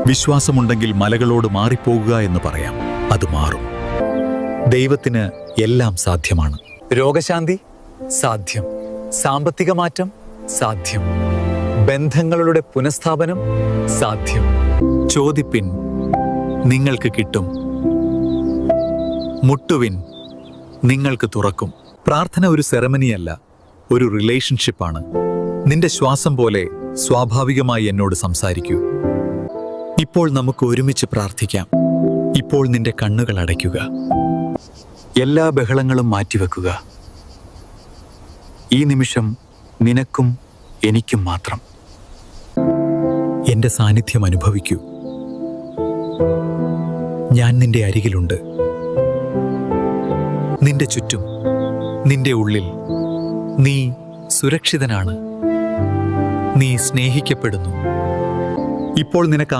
വിശ്വാസമുണ്ടെങ്കിൽ മലകളോട് മാറിപ്പോകുക എന്ന് പറയാം, അത് മാറും. ദൈവത്തിന് എല്ലാം സാധ്യമാണ്. രോഗശാന്തി സാധ്യം, സാമ്പത്തിക മാറ്റം സാധ്യം, ബന്ധങ്ങളുടെ പുനഃസ്ഥാപനം സാധ്യം. ചോദിപ്പിൻ, നിങ്ങൾക്ക് കിട്ടും. മുട്ടുവിൻ, നിങ്ങൾക്ക് തുറക്കും. പ്രാർത്ഥന ഒരു സെറമണിയല്ല, ഒരു റിലേഷൻഷിപ്പാണ്. നിന്റെ ശ്വാസം പോലെ സ്വാഭാവികമായി എന്നോട് സംസാരിക്കൂ. ഇപ്പോൾ നമുക്ക് ഒരുമിച്ച് പ്രാർത്ഥിക്കാം. ഇപ്പോൾ നിന്റെ കണ്ണുകൾ അടയ്ക്കുക. എല്ലാ ബഹളങ്ങളും മാറ്റിവെക്കുക. ഈ നിമിഷം നിനക്കും എനിക്കും മാത്രം. എന്റെ സാന്നിധ്യം അനുഭവിക്കൂ. ഞാൻ നിന്റെ അരികിലുണ്ട്. നിന്റെ ചുറ്റും, നിന്റെ ഉള്ളിൽ. നീ സുരക്ഷിതനാണ്. നീ സ്നേഹിക്കപ്പെടുന്നു. ഇപ്പോൾ നിനക്ക്